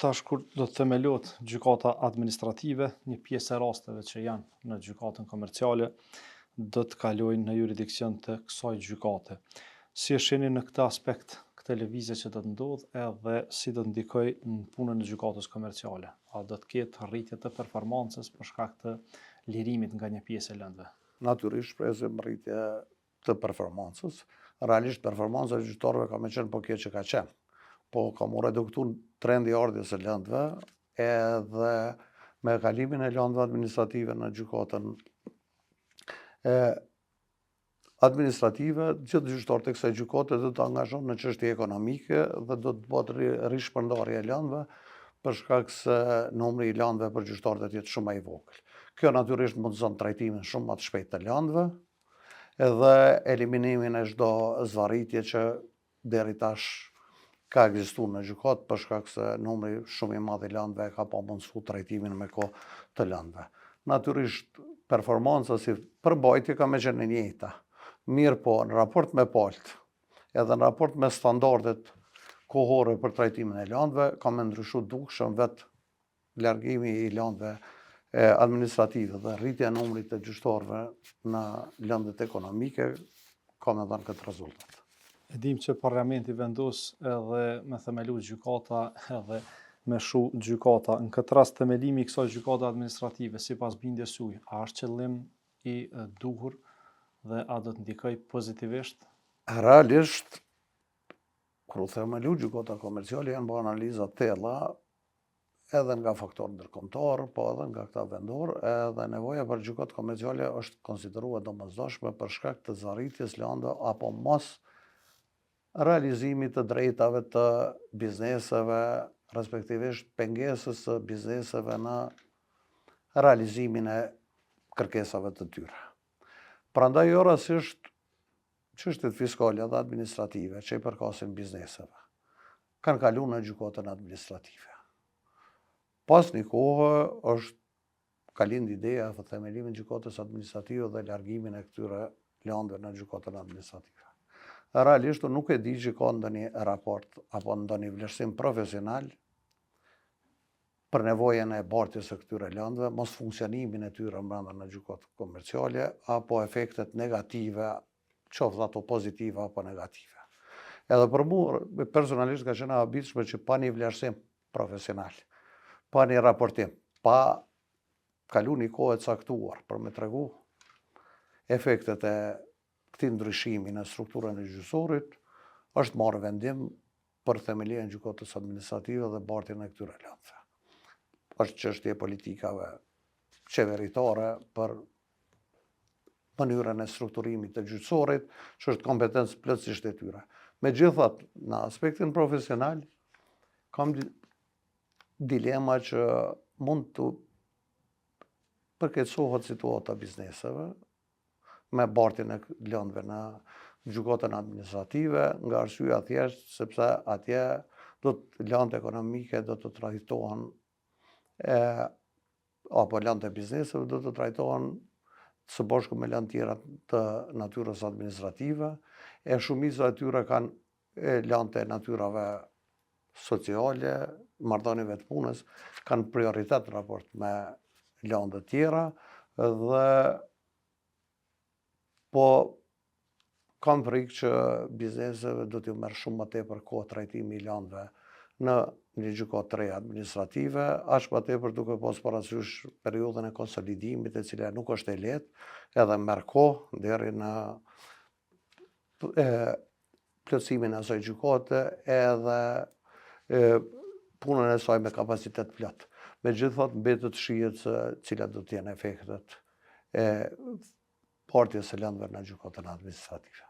Tash kur do të themelohet gjykata administrative, një pjesë e rasteve që janë në gjykatën komerciale do të kalojnë në jurisdiksion të kësaj gjykate. Si e shihni në këtë aspekt këtë lëvizje që do të ndodh edhe si do të ndikojë në punën e gjykatës komerciale? A do të ketë rritje të performancës për shkak të lirimit nga një pjesë e lëndëve? Natyrisht presim rritje të performancës. Realisht performanca e gjyqtarëve ka më qenë po kjo që ka qenë. Po ka mu reduktu trendi ardhjes së lëndëve edhe me kalimin e lëndëve administrative në gjykatën administrative, gjithë gjyqtarët e kësaj gjykate do të angazhohen në çështje ekonomike dhe do të bëhet rishpërndarje e lëndëve për shkak se numri i lëndëve për gjyqtarët do të jetë shumë më i vogël. Kjo natyrisht mundson trajtimin shumë më të shpejtë të lëndëve edhe eliminimin e çdo zvarritje që deri tash ka ekzistuar në gjykatë për shkak se numri shumë i madh i lëndëve ka pamundsuar trajtimin me kohë të lëndëve. Natyrisht performanca si përmbajtje ka më qenë e njëjta. Mirë po, në raport me palët, edhe në raport me standardet kohore për trajtimin e lëndëve, ka më ndryshuar dukshëm vetë largimi i lëndëve administrative dhe rritja e numrit të gjyqtarëve në lëndët ekonomike ka më dhënë këtë rezultat. E dim që parlamenti vendos edhe me themelu gjykata edhe me shu gjykata. Në këtë rast themelimi i kësaj gjykate administrative sipas bindjes suaj, a është qëllim i duhur dhe a do të ndikojë pozitivisht? Realisht, kur u themelu gjykata komerciale janë bërë analiza të thella edhe nga faktor ndërkombëtar, po edhe nga këta vendor, edhe nevoja për gjykatë komerciale është konsideruar domosdoshme për shkak të zvarritjes lëndëve apo mos realizimit të drejtave të bizneseve, respektivisht pengesës së bizneseve në realizimin e kërkesave të tyre. Prandaj rastësisht çështjet fiskale dhe administrative që i përkasin bizneseve kanë kaluar në gjykatën administrative. Pas një kohë ka lind ideja për themelimin e gjykatës administrative dhe largimin e këtyre lëndëve në gjykatën administrative. Realisht nuk e di që ka ndonjë raport apo ndonjë vlerësim profesional për nevojën e bartjes së këtyre lëndëve, mos funksionimin e tyre brenda në gjykatë komerciale apo efektet negative, qoftë ato pozitive apo negative. Edhe për mua personalisht ka qenë e habitshme që pa një vlerësim profesional, pa një raportim, pa kalu një kohë e caktuar për me tregu efektet e këtij ndryshimi në strukturën e gjyqësorit, është marrë vendim për themelien e gjykatës administrative dhe bartjen e këtyre lëndëve. Është çështje politikave qeveritare për mënyrën e strukturimit të gjyqësorit, që është kompetencë plotësisht e tyre. Megjithatë, në aspektin profesional, kam dilema që mund të përkeqësohet situata bizneseve me bartjen e lëndëve në gjykatën administrative, nga arsyeja thjesht sepse atje lëndët ekonomike do të trajtohen apo lëndët e bizneseve do të trajtohen së bashku me lëndë tjera të natyrës administrative, e shumica e tyre kanë lëndët e natyrave sociale, marrëdhënieve të punës, kanë prioritet në raport me lëndët tjera dhe po kam frikë që bizneseve do t'ju merr shumë më tepër kohë trajtimi i lëndëve në një gjykatë të re administrative, aq më tepër duke pas parasysh periudhën e konsolidimit, e cila nuk është e lehtë, edhe merr kohë deri në plotësimin e asaj gjykate edhe punën e saj me kapacitet plot. Megjithatë mbetet shihet se cilat do të jenë efektet e bartjes së lëndëve në gjykatën administrative.